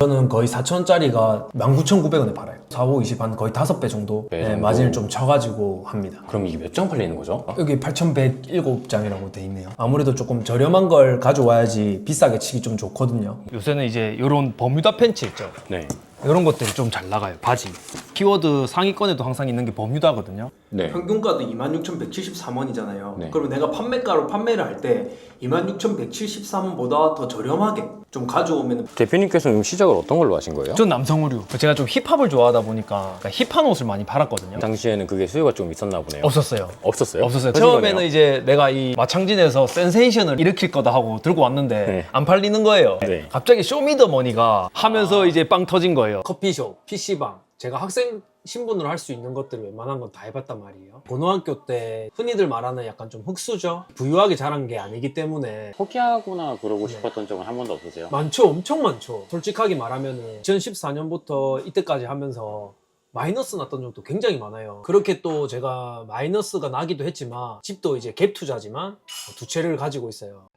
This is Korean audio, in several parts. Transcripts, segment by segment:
저는 거의 4,000원짜리가 19,900원에 팔아요. 4, 5, 20 한 거의 5배 정도 마진을 좀 쳐가지고 합니다. 그럼 이게 몇 장 팔리는 거죠? 여기 8,107장이라고 돼 있네요. 아무래도 조금 저렴한 걸 가져와야지 비싸게 치기 좀 좋거든요. 요새는 이제 이런 버뮤다 팬츠 있죠? 네. 이런 것들이 좀 잘 나가요. 바지. 키워드 상위권에도 항상 있는 게 버뮤다거든요. 네. 평균가도 26,173원이잖아요. 네. 그러면 내가 판매가로 판매를 할 때 26,173원보다 더 저렴하게 좀 가져오면. 대표님께서는 시작을 어떤 걸로 하신 거예요? 전 남성 의류. 제가 좀 힙합을 좋아하다 보니까 힙한 옷을 많이 팔았거든요. 당시에는 그게 수요가 좀 있었나 보네요. 없었어요. 없었어요? 없었어요. 하신 처음에는 거네요? 이제 내가 이 마창진에서 센세이션을 일으킬 거다 하고 들고 왔는데 네. 안 팔리는 거예요. 네. 갑자기 쇼미더머니가 하면서 이제 빵 터진 거예요. 커피숍, PC방. 제가 학생 신분으로 할 수 있는 것들을 웬만한 건 다 해봤단 말이에요. 고등학교 때 흔히들 말하는 약간 좀 흑수저? 부유하게 자란 게 아니기 때문에. 포기하거나 그러고 네. 싶었던 적은 한 번도 없으세요? 많죠. 엄청 많죠. 솔직하게 말하면은 2014년부터 이때까지 하면서 마이너스 났던 적도 굉장히 많아요. 그렇게 또 제가 마이너스가 나기도 했지만 집도 이제 갭 투자지만 두 채를 가지고 있어요.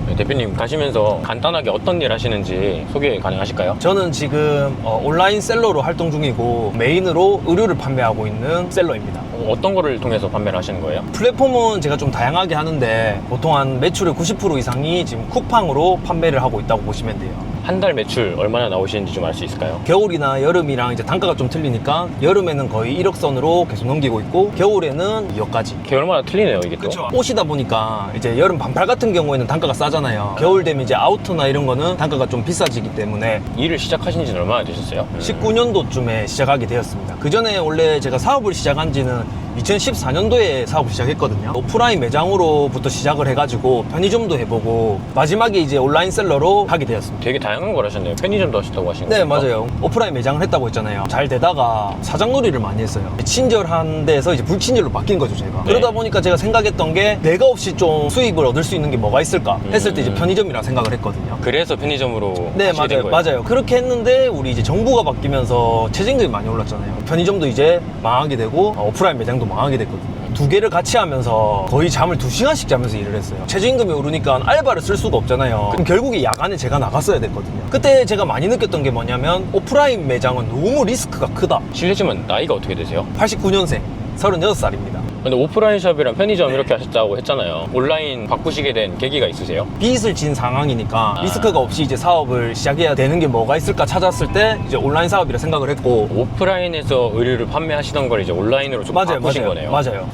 네, 대표님 가시면서 간단하게 어떤 일 하시는지 소개 가능하실까요? 저는 지금 온라인 셀러로 활동 중이고 메인으로 의류를 판매하고 있는 셀러입니다. 어떤 거를 통해서 판매를 하시는 거예요? 플랫폼은 제가 좀 다양하게 하는데 보통 한 매출의 90% 이상이 지금 쿠팡으로 판매를 하고 있다고 보시면 돼요. 한 달 매출 얼마나 나오시는지 좀 알 수 있을까요? 겨울이나 여름이랑 이제 단가가 좀 틀리니까 여름에는 거의 1억 선으로 계속 넘기고 있고 겨울에는 2억까지. 개월마다 틀리네요, 이게 또. 그렇죠. 옷이다 보니까 이제 여름 반팔 같은 경우에는 단가가 싸잖아요. 겨울 되면 이제 아우터나 이런 거는 단가가 좀 비싸지기 때문에 일을 시작하신 지는 얼마나 되셨어요? 19년도쯤에 시작하게 되었습니다. 그 전에 원래 제가 사업을 시작한 지는 2014년도에 사업을 시작했거든요. 오프라인 매장으로부터 시작을 해가지고 편의점도 해보고 마지막에 이제 온라인 셀러로 하게 되었습니다. 되게 다양한 걸 하셨네요. 편의점도 하셨다고 하신 네, 거니까. 맞아요. 오프라인 매장을 했다고 했잖아요. 잘 되다가 사장놀이를 많이 했어요. 친절한 데서 이제 불친절로 바뀐 거죠, 제가. 네. 그러다 보니까 제가 생각했던 게 내가 없이 좀 수입을 얻을 수 있는 게 뭐가 있을까 했을 때 이제 편의점이라 생각을 했거든요. 그래서 편의점으로 네, 하시게 된 맞아요. 거예요? 맞아요. 그렇게 했는데 우리 이제 정부가 바뀌면서 최저임금이 많이 올랐잖아요. 편의점도 이제 망하게 되고 오프라인 매장도 망하게 됐거든요. 두 개를 같이 하면서 거의 잠을 2시간씩 자면서 일을 했어요. 최저임금이 오르니까 알바를 쓸 수가 없잖아요. 그럼 결국에 야간에 제가 나갔어야 됐거든요. 그때 제가 많이 느꼈던 게 뭐냐면 오프라인 매장은 너무 리스크가 크다. 실례지만 나이가 어떻게 되세요? 89년생 36살입니다. 근데 오프라인 샵이랑 편의점 네. 이렇게 하셨다고 했잖아요. 온라인 바꾸시게 된 계기가 있으세요? 빚을 진 상황이니까 리스크가 없이 이제 사업을 시작해야 되는 게 뭐가 있을까 찾았을 때 이제 온라인 사업이라 생각을 했고. 오프라인에서 의류를 판매하시던 걸 이제 온라인으로 좀 바꾸신 거네요. 맞아요.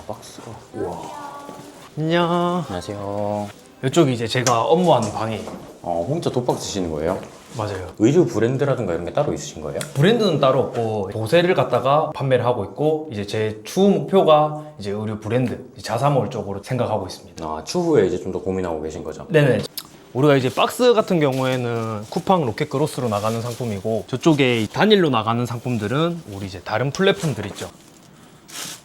박스가. 안녕. 안녕하세요. 이쪽이 이제 제가 업무하는 방이에요. 혼자 독박 쓰시는 거예요? 맞아요. 의류 브랜드라든가 이런 게 따로 있으신 거예요? 브랜드는 따로 없고 보세를 갖다가 판매를 하고 있고 이제 제 추후 목표가 이제 의류 브랜드 자사몰 쪽으로 생각하고 있습니다. 추후에 이제 좀 더 고민하고 계신 거죠? 네네. 우리가 이제 박스 같은 경우에는 쿠팡 로켓 그로스로 나가는 상품이고 저쪽에 단일로 나가는 상품들은 우리 이제 다른 플랫폼들 있죠.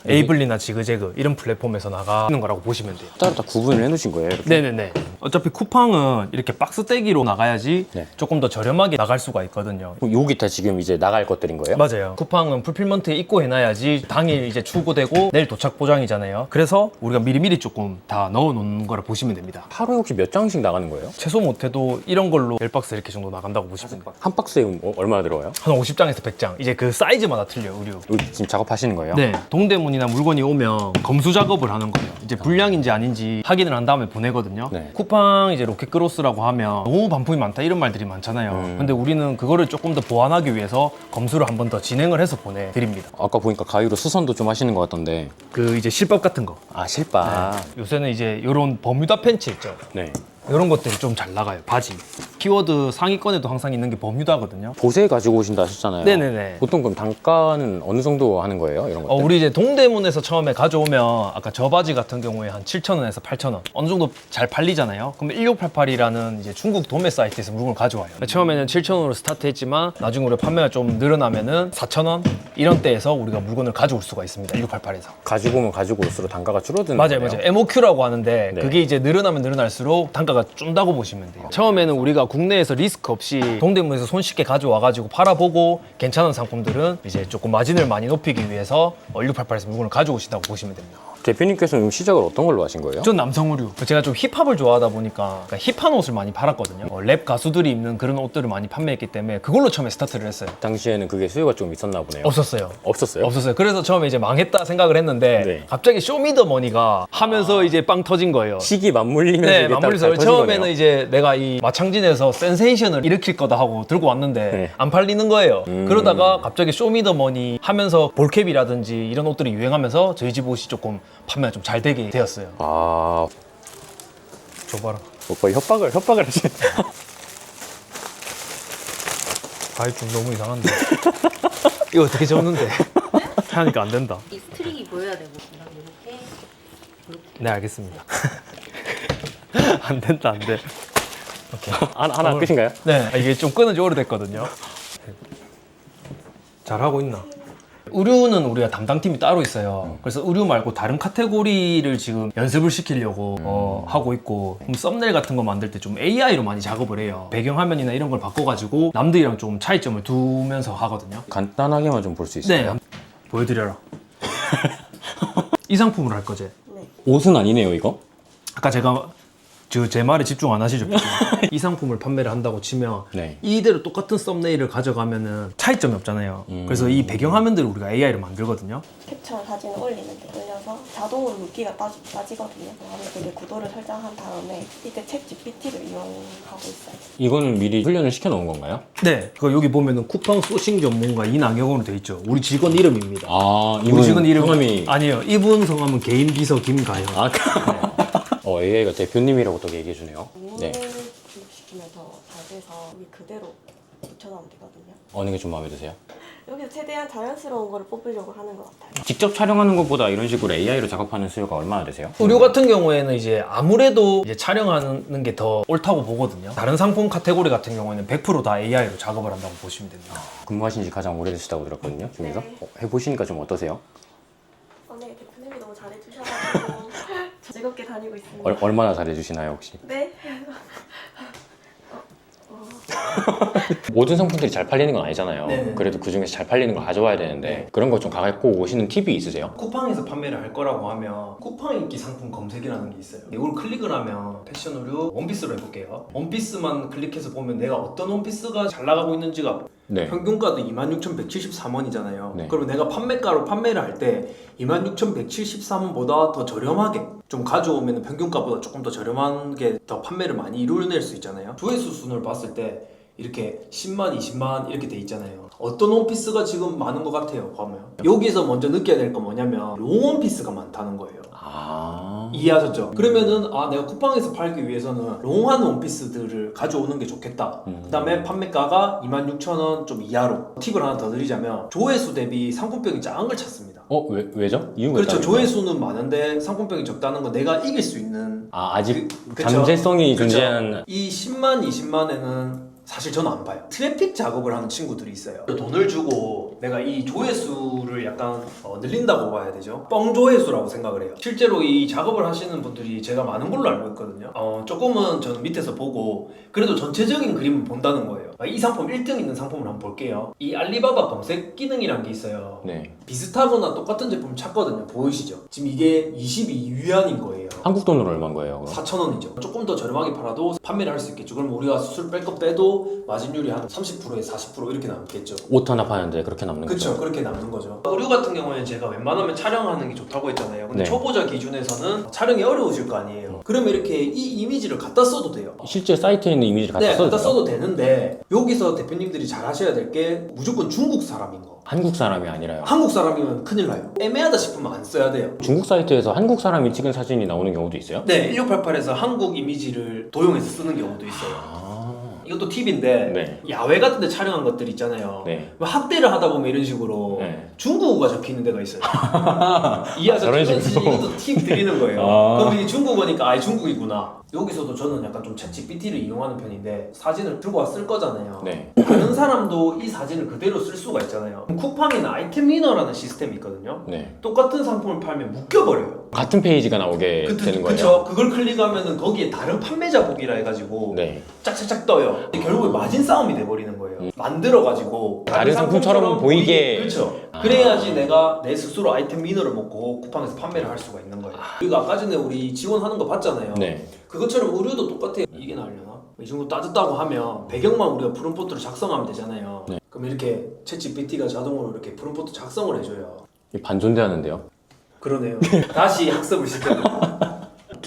에이블리나 지그재그 이런 플랫폼에서 나가는 거라고 보시면 돼요. 따로 다 구분을 해놓으신 거예요? 이렇게? 네네네. 어차피 쿠팡은 이렇게 박스 떼기로 나가야지 네. 조금 더 저렴하게 나갈 수가 있거든요. 그럼 여기 다 지금 이제 나갈 것들인 거예요? 맞아요. 쿠팡은 풀필먼트에 입고 해놔야지 당일 이제 출고되고 내일 도착 보장이잖아요. 그래서 우리가 미리미리 조금 다 넣어놓는 거라 보시면 됩니다. 하루에 혹시 몇 장씩 나가는 거예요? 최소 못해도 이런 걸로 10박스 이렇게 정도 나간다고 보시면 돼요. 한 박스에 얼마나 들어가요? 한 50장에서 100장. 이제 그 사이즈마다 틀려요, 의류. 여기 지금 작업하시는 거예요? 네. 동대문이나 물건이 오면 검수 작업을 하는 거예요. 이제 불량인지 아닌지 확인을 한 다음에 보내거든요. 네. 쿠팡 이제 로켓크로스라고 하면 너무 반품이 많다 이런 말들이 많잖아요. 근데 우리는 그거를 조금 더 보완하기 위해서 검수를 한 번 더 진행을 해서 보내드립니다. 아까 보니까 가위로 수선도 좀 하시는 것 같던데. 그 이제 실밥 같은 거. 실밥. 요새는 이제 이런 버뮤다 팬츠 있죠. 네. 이런 것들이 좀 잘 나가요. 바지. 키워드 상위권에도 항상 있는 게 버뮤다거든요. 보세 가지고 오신다 하셨잖아요. 네네네. 보통 그럼 단가는 어느 정도 하는 거예요? 이런 것들? 우리 이제 동대문에서 처음에 가져오면 아까 저 바지 같은 경우에 한 7,000원에서 8,000원 어느 정도 잘 팔리잖아요. 그럼 1688이라는 이제 중국 도매 사이트에서 물건을 가져와요. 처음에는 7,000원으로 스타트했지만 나중에 우리 판매가 좀 늘어나면은 4,000원 이런 때에서 우리가 물건을 가져올 수가 있습니다. 1688에서. 가지고 오면 가지고 올수록 단가가 줄어드는 맞아요, 거네요? 맞아요. MOQ라고 하는데 네. 그게 이제 늘어나면 늘어날수록 단가가 있다가 쫀다고 보시면 돼요. 처음에는 우리가 국내에서 리스크 없이 동대문에서 손쉽게 가져와가지고 팔아보고 괜찮은 상품들은 이제 조금 마진을 많이 높이기 위해서 1688에서 물건을 가져오신다고 보시면 됩니다. 대표님께서는 시작을 어떤 걸로 하신 거예요? 전 남성 의류. 제가 좀 힙합을 좋아하다 보니까 힙한 옷을 많이 팔았거든요. 랩 가수들이 입는 그런 옷들을 많이 판매했기 때문에 그걸로 처음에 스타트를 했어요. 당시에는 그게 수요가 좀 있었나 보네요. 없었어요. 없었어요? 없었어요. 그래서 처음에 이제 망했다 생각을 했는데 네. 갑자기 쇼미더머니가 하면서 이제 빵 터진 거예요. 시기 맞물리면서 네, 이게 딱 맞물려서 잘 터진 처음에는 거네요. 이제 내가 이 마창진에서 센세이션을 일으킬 거다 하고 들고 왔는데 네. 안 팔리는 거예요. 그러다가 갑자기 쇼미더머니 하면서 볼캡이라든지 이런 옷들이 유행하면서 저희 집 옷이 조금 판매가 좀 잘 되게 되었어요. 아, 줘봐라. 오빠 협박을 하시네. 아이 좀 너무 이상한데. 이거 어떻게 적는데? 하니까 안 된다. 이 스트링이 보여야 되고 이렇게 네, 알겠습니다. 안 된다, 안 돼. 오케이. 하나 끝인가요? 네, 이게 좀 끊은 지 오래됐거든요. 잘하고 있나? 의류는 우리가 담당팀이 따로 있어요. 그래서 의류 말고 다른 카테고리를 지금 연습을 시키려고 하고 있고, 그럼 썸네일 같은 거 만들 때 좀 AI로 많이 작업을 해요. 배경화면이나 이런 걸 바꿔가지고 남들이랑 좀 차이점을 두면서 하거든요. 간단하게만 좀 볼 수 있어요? 네, 보여드려라. 이 상품으로 할 거지? 옷은 아니네요, 이거? 아까 제가 제 말에 집중 안 하시죠? 이 상품을 판매를 한다고 치면 네. 이대로 똑같은 썸네일을 가져가면은 차이점이 없잖아요. 그래서 이 배경화면들을 우리가 AI로 만들거든요. 캡처 사진을 올리는데 올려서 자동으로 물기가 따지거든요. 아무래도 이제 구도를 설정한 다음에 이때 챗 GPT를 이용하고 있어요. 이거는 미리 훈련을 시켜놓은 건가요? 네, 그 여기 보면은 쿠팡 소싱 전문가 이낭혁으로 돼 있죠. 우리 직원 이름입니다. 아, 우리 직원 이름 성함이... 아니에요. 이분 성함은 개인 비서 김가영. 아, AI가 대표님이라고 또 얘기해주네요. 네. 인물을 교육시키면서 잘 돼서 여기 그대로 붙여놓으면 되거든요. 어느 게 좀 마음에 드세요? 여기서 최대한 자연스러운 거를 뽑으려고 하는 것 같아요. 직접 촬영하는 것보다 이런 식으로 AI로 작업하는 수요가 얼마나 되세요? 의류 같은 경우에는 이제 아무래도 이제 촬영하는 게 더 옳다고 보거든요. 다른 상품 카테고리 같은 경우에는 100%다 AI로 작업을 한다고 보시면 됩니다. 근무하신 지 가장 오래되시다고 들었거든요, 중에서. 네. 해보시니까 좀 어떠세요? 네, 대표님이 너무 잘해주셔가지고 즐겁게 다니고 있습니다. 얼마나 잘해주시나요, 혹시? 네. 모든 상품들이 잘 팔리는 건 아니잖아요. 네. 그래도 그 중에서 잘 팔리는 걸 가져와야 되는데 그런 거 좀 갖고 오시는 팁이 있으세요? 쿠팡에서 판매를 할 거라고 하면 쿠팡 인기 상품 검색이라는 게 있어요. 이걸 클릭을 하면 패션 의류 원피스로 해볼게요. 원피스만 클릭해서 보면 내가 어떤 원피스가 잘 나가고 있는지가 네. 평균가도 26,173원이잖아요. 네. 그러면 내가 판매가로 판매를 할 때 26,173원보다 더 저렴하게 좀 가져오면 평균가보다 조금 더 저렴하게 더 판매를 많이 이룰어낼 수 있잖아요. 조회수 순을 봤을 때 이렇게 10만, 20만 이렇게 돼 있잖아요. 어떤 원피스가 지금 많은 것 같아요, 보면. 여기서 먼저 느껴야 될 건 뭐냐면 롱 원피스가 많다는 거예요. 아. 이해하셨죠? 그러면은 내가 쿠팡에서 팔기 위해서는 롱한 원피스들을 가져오는 게 좋겠다. 그 다음에 판매가가 26,000원 좀 이하로. 팁을 하나 더 드리자면 조회수 대비 상품병이 작은 걸 찾습니다. 왜죠? 이유가 그렇죠. 있다면서요? 조회수는 많은데 상품병이 적다는 건 내가 이길 수 있는 아직 그쵸? 잠재성이 그쵸? 존재하는. 이 10만, 20만에는 사실 저는 안 봐요. 트래픽 작업을 하는 친구들이 있어요. 돈을 주고 내가 이 조회수를 약간 늘린다고 봐야 되죠. 뻥 조회수라고 생각을 해요. 실제로 이 작업을 하시는 분들이 제가 많은 걸로 알고 있거든요. 조금은 저는 밑에서 보고 그래도 전체적인 그림을 본다는 거예요. 이 상품 1등 있는 상품을 한번 볼게요. 이 알리바바 검색 기능이란 게 있어요. 네. 비슷하거나 똑같은 제품 찾거든요. 보이시죠? 지금 이게 22위안인 거예요. 한국 돈으로 얼마인 거예요? 그럼? 4,000원이죠. 조금 더 저렴하게 팔아도 판매를 할 수 있겠죠. 그럼 우리가 수수료 뺄 거 빼도 마진율이 한 30%에서 40% 이렇게 남겠죠. 옷 하나 파는데 그렇게 남는 거죠? 그렇죠. 그렇게 남는 거죠. 의류 같은 경우에는 제가 웬만하면 촬영하는 게 좋다고 했잖아요. 근데 네. 초보자 기준에서는 촬영이 어려우실 거 아니에요. 그러면 이렇게 이 이미지를 갖다 써도 돼요. 실제 사이트에 있는 이미지를 갖다 써도 갖다 돼요? 써도 되는데 여기서 대표님들이 잘 하셔야 될 게 무조건 중국 사람인 거. 한국 사람이 아니라요. 한국 사람이면 큰일 나요. 애매하다 싶으면 안 써야 돼요. 중국 사이트에서 한국 사람이 찍은 사진이 나오는 경우도 있어요? 네, 1688에서 한국 이미지를 도용해서 쓰는 경우도 있어요. 이것도 팁인데 네. 야외 같은 데 촬영한 것들 있잖아요. 네. 학대를 하다 보면 이런 식으로 네. 중국어가 적히는 데가 있어요. 이해하셨죠? 저런 식으로. 이것도 팁 드리는 거예요. 그럼 이게 중국어니까 중국이구나. 여기서도 저는 약간 좀 챗GPT를 이용하는 편인데 사진을 들고 와 쓸 거잖아요. 네. 다른 사람도 이 사진을 그대로 쓸 수가 있잖아요. 쿠팡에는 아이템 위너라는 시스템이 있거든요. 네. 똑같은 상품을 팔면 묶여버려요. 같은 페이지가 나오게 되는 거예요. 그쵸? 그걸 클릭하면은 거기에 다른 판매자 보기라 해가지고 네. 짝짝짝 떠요. 결국에 마진 싸움이 돼버리는 거예요. 만들어가지고 다른 상품처럼 보이게. 그렇죠. 아. 그래야지 내가 내 스스로 아이템 위너를 먹고 쿠팡에서 판매를 할 수가 있는 거예요. 그리고 아까 전에 우리 지원하는 거 봤잖아요. 네. 그것처럼 의류도 똑같아요. 이게 나으려나? 이 정도 따졌다고 하면 배경만 우리가 프롬포트를 작성하면 되잖아요. 네. 그럼 이렇게 챗GPT가 자동으로 이렇게 프롬포트 작성을 해줘요. 반존대하는데요. 그러네요. 다시 학습을 시켜요.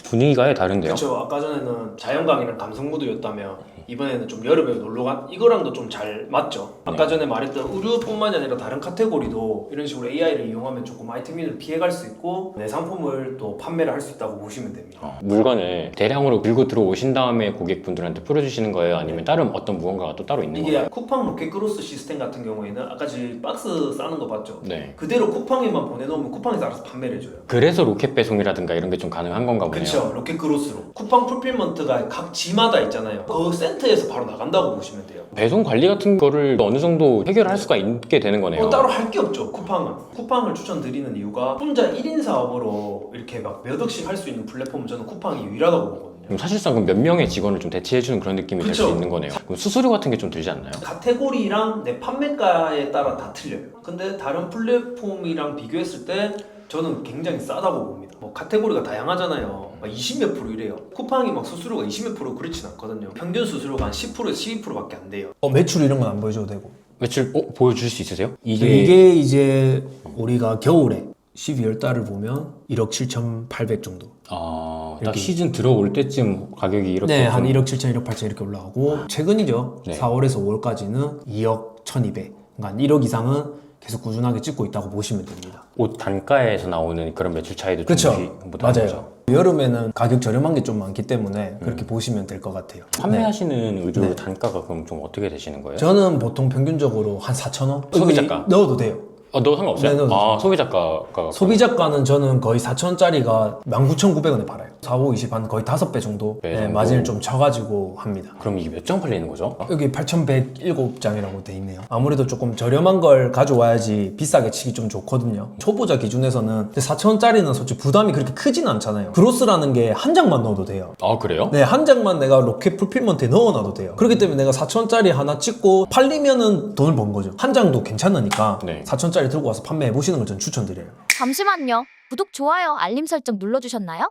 분위기가 아예 다른데요. 그렇죠. 아까 전에는 자연광이랑 감성무드였다면 이번에는 좀 여름에 놀러간 이거랑도 좀 잘 맞죠. 아까 전에 말했던 의류뿐만이 아니라 다른 카테고리도 이런 식으로 AI를 이용하면 조금 아이템을 피해갈 수 있고 내 상품을 또 판매를 할 수 있다고 보시면 됩니다. 물건을 대량으로 들고 들어오신 다음에 고객분들한테 풀어주시는 거예요? 아니면 다른 어떤 무언가가 또 따로 있는 이게 거예요? 쿠팡 로켓크로스 시스템 같은 경우에는 아까 지 박스 싸는 거 봤죠? 네. 그대로 쿠팡에만 보내놓으면 쿠팡에서 알아서 판매를 해줘요. 그래서 로켓 배송이라든가 이런 게 좀 가능한 건가 보네요. 그렇죠. 로켓크로스로. 쿠팡 풀필먼트가 각 지마다 있잖아요. 그 센터에서 바로 나간다고 보시면 돼요. 배송 관리 같은 거를 어느 정도 해결할 수가 있게 되는 거네요. 따로 할 게 없죠. 쿠팡은. 쿠팡을 추천드리는 이유가 혼자 1인 사업으로 이렇게 막 몇 억씩 할 수 있는 플랫폼은 저는 쿠팡이 유일하다고 보거든요. 그럼 사실상 그럼 몇 명의 직원을 좀 대체해주는 그런 느낌이 될 수 그쵸. 있는 거네요. 그럼 수수료 같은 게 좀 들지 않나요? 카테고리랑 내 판매가에 따라 다 틀려요. 근데 다른 플랫폼이랑 비교했을 때 저는 굉장히 싸다고 봅니다. 뭐 카테고리가 다양하잖아요. 막 20몇 프로 이래요. 쿠팡이 막 수수료가 20몇 프로 그렇진 않거든요. 평균 수수료가 한 10%에서 12%밖에 안 돼요. 매출 이런 건 안 보여줘도 되고. 매출 보여줄 수 있으세요? 이게 이제 우리가 겨울에 12월 달을 보면 1억 7,800 정도. 딱 이렇게. 시즌 들어올 때쯤 가격이 이렇게 네, 한 좀- 1억 7천, 1억 8천 이렇게 올라가고 최근이죠. 네. 4월에서 5월까지는 2억 1,200. 그러니까 1억 이상은 계속 꾸준하게 찍고 있다고 보시면 됩니다. 옷 단가에서 나오는 그런 매출 차이도 그렇죠. 좀 보다는 맞아요. 거죠. 여름에는 가격 저렴한 게 좀 많기 때문에 그렇게 보시면 될 것 같아요. 네. 판매하시는 의류 네. 단가가 그럼 좀 어떻게 되시는 거예요? 저는 보통 평균적으로 한 4,000원? 소비자가? 넣어도 돼요. 너 상관없어요? 네, 넣어도 소비자가가 소비자가는 저는 거의 4,000원짜리가 19,900원에 팔아요. 4, 5, 20 한 거의 5배 정도 배 네, 정도? 마진을 좀 쳐가지고 합니다. 그럼 이게 몇 장 팔리는 거죠? 여기 8,107장이라고 돼 있네요. 아무래도 조금 저렴한 걸 가져와야지 비싸게 치기 좀 좋거든요. 초보자 기준에서는 4,000원짜리는 솔직히 부담이 그렇게 크진 않잖아요. 그로스라는 게 한 장만 넣어도 돼요. 아 그래요? 네, 한 장만 내가 로켓 풀필먼트에 넣어놔도 돼요. 그렇기 때문에 내가 4,000원짜리 하나 찍고 팔리면은 돈을 번 거죠. 한 장도 괜찮으니까 네. 4,000원짜리 들고 와서 판매해 보시는 걸 저는 추천드려요. 잠시만요. 구독, 좋아요, 알림 설정 눌러주셨나요?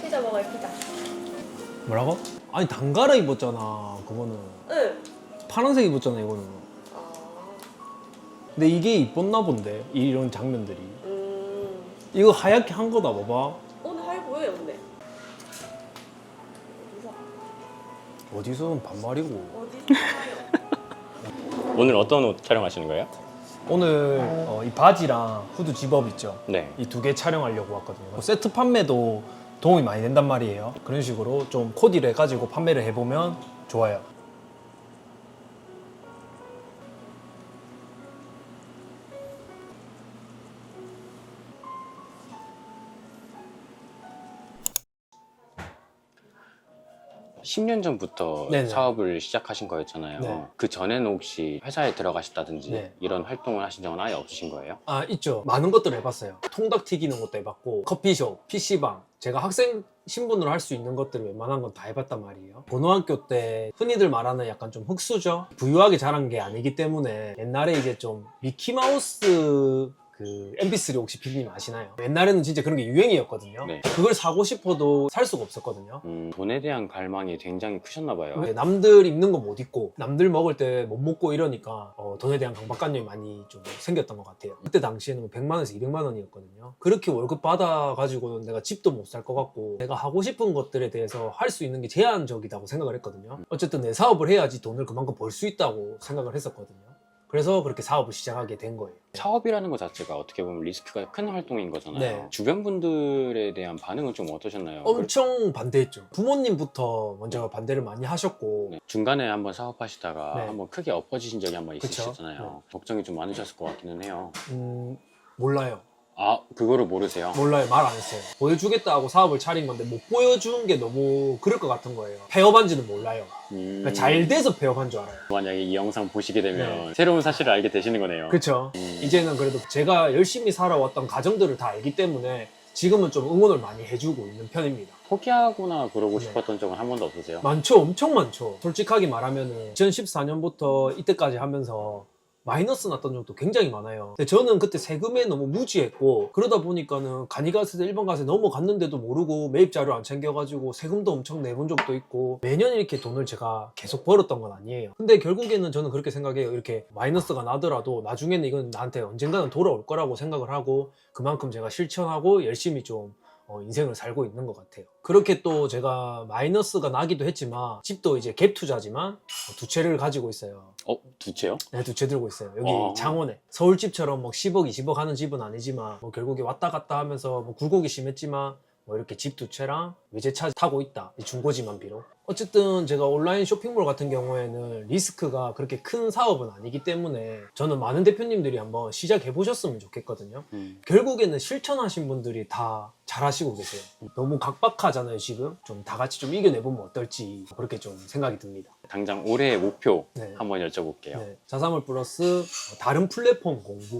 피자 먹어요, 피자. 뭐라고? 아니 단가라 입었잖아. 그거는 응. 파란색 입었잖아. 이거는. 근데 이게 이뻤나 본데 이런 장면들이. 이거 하얗게 한 거다 봐봐. 오늘 하얘 보여요, 근데. 어디서는 반말이고. 어디서 하요? 오늘 어떤 옷 촬영하시는 거예요? 오늘 이 바지랑 후드 집업 있죠. 네. 이 두 개 촬영하려고 왔거든요. 세트 판매도 도움이 많이 된단 말이에요. 그런 식으로 좀 코디를 해가지고 판매를 해보면 좋아요. 십 년 전부터 네네. 사업을 시작하신 거였잖아요. 네. 그 전에는 혹시 회사에 들어가셨다든지 네. 이런 활동을 하신 적은 아예 없으신 거예요? 아, 있죠. 많은 것들을 해봤어요. 통닭 튀기는 것도 해봤고, 커피숍, PC방. 제가 학생 신분으로 할 수 있는 것들을 웬만한 건 다 해봤단 말이에요. 고등학교 때 흔히들 말하는 약간 좀 흑수저? 부유하게 자란 게 아니기 때문에 옛날에 이제 좀 미키마우스 그 MP3 혹시 빌님 아시나요? 옛날에는 진짜 그런 게 유행이었거든요. 네. 그걸 사고 싶어도 살 수가 없었거든요. 돈에 대한 갈망이 굉장히 크셨나 봐요. 남들 입는 거 못 입고 남들 먹을 때 못 먹고 이러니까 돈에 대한 강박관념이 많이 좀 생겼던 것 같아요. 그때 당시에는 100만 원에서 200만 원이었거든요. 그렇게 월급 받아가지고는 내가 집도 못 살 것 같고 내가 하고 싶은 것들에 대해서 할 수 있는 게 제한적이라고 생각을 했거든요. 어쨌든 내 사업을 해야지 돈을 그만큼 벌 수 있다고 생각을 했었거든요. 그래서 그렇게 사업을 시작하게 된 거예요. 사업이라는 것 자체가 어떻게 보면 리스크가 큰 활동인 거잖아요. 네. 주변 분들에 대한 반응은 좀 어떠셨나요? 엄청 반대했죠. 부모님부터 먼저 반대를 많이 하셨고 네. 중간에 한번 사업하시다가 네. 한번 크게 엎어지신 적이 한번 그쵸? 있으셨잖아요. 걱정이 좀 많으셨을 것 같기는 해요. 몰라요. 아, 그거를 모르세요? 몰라요. 말 안 했어요. 보여주겠다 하고 사업을 차린 건데 못 보여준 게 너무 그럴 것 같은 거예요. 폐업한지는 몰라요. 그러니까 잘 돼서 폐업한 줄 알아요. 만약에 이 영상 보시게 되면 새로운 사실을 알게 되시는 거네요. 그렇죠. 이제는 그래도 제가 열심히 살아왔던 가정들을 다 알기 때문에 지금은 좀 응원을 많이 해주고 있는 편입니다. 포기하거나 그러고 네. 싶었던 적은 한 번도 없으세요? 많죠. 엄청 많죠. 솔직하게 말하면은 2014년부터 이때까지 하면서 마이너스 났던 적도 굉장히 많아요. 근데 저는 그때 세금에 너무 무지했고 그러다 보니까는 간이가세에서 일반 가세 넘어갔는데도 모르고 매입 자료 안 챙겨가지고 세금도 엄청 내본 적도 있고 매년 이렇게 돈을 제가 계속 벌었던 건 아니에요. 근데 결국에는 저는 그렇게 생각해요. 이렇게 마이너스가 나더라도 나중에는 이건 나한테 언젠가는 돌아올 거라고 생각을 하고 그만큼 제가 실천하고 열심히 좀 인생을 살고 있는 것 같아요. 그렇게 또 제가 마이너스가 나기도 했지만 집도 이제 갭 투자지만 두 채를 가지고 있어요. 두 채요? 네, 두 채 들고 있어요. 여기 어. 창원에. 서울집처럼 뭐 10억, 20억 하는 집은 아니지만 뭐 결국에 왔다 갔다 하면서 뭐 굴곡이 심했지만 뭐 이렇게 집 두 채랑 외제차 타고 있다. 이 중고지만 비록. 어쨌든 제가 온라인 쇼핑몰 같은 경우에는 리스크가 그렇게 큰 사업은 아니기 때문에 저는 많은 대표님들이 한번 시작해 보셨으면 좋겠거든요. 결국에는 실천하신 분들이 다 잘하시고 계세요. 너무 각박하잖아요, 지금. 좀 다 같이 좀 이겨내보면 어떨지 그렇게 좀 생각이 듭니다. 당장 올해의 목표 네. 한번 여쭤볼게요. 네, 자사몰 플러스 다른 플랫폼 공부.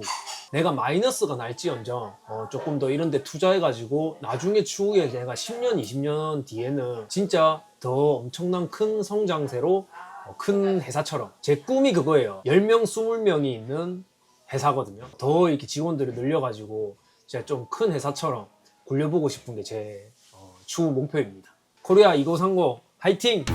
내가 마이너스가 날지언정 조금 더 이런 데 투자해가지고 나중에 추후에 내가 10년, 20년 뒤에는 진짜 더 엄청난 큰 성장세로 큰 회사처럼 제 꿈이 그거예요. 10명, 20명이 있는 회사거든요. 더 이렇게 직원들을 늘려가지고 진짜 좀 큰 회사처럼 굴려보고 싶은 게 제 추후 목표입니다. 코리아 2930 화이팅!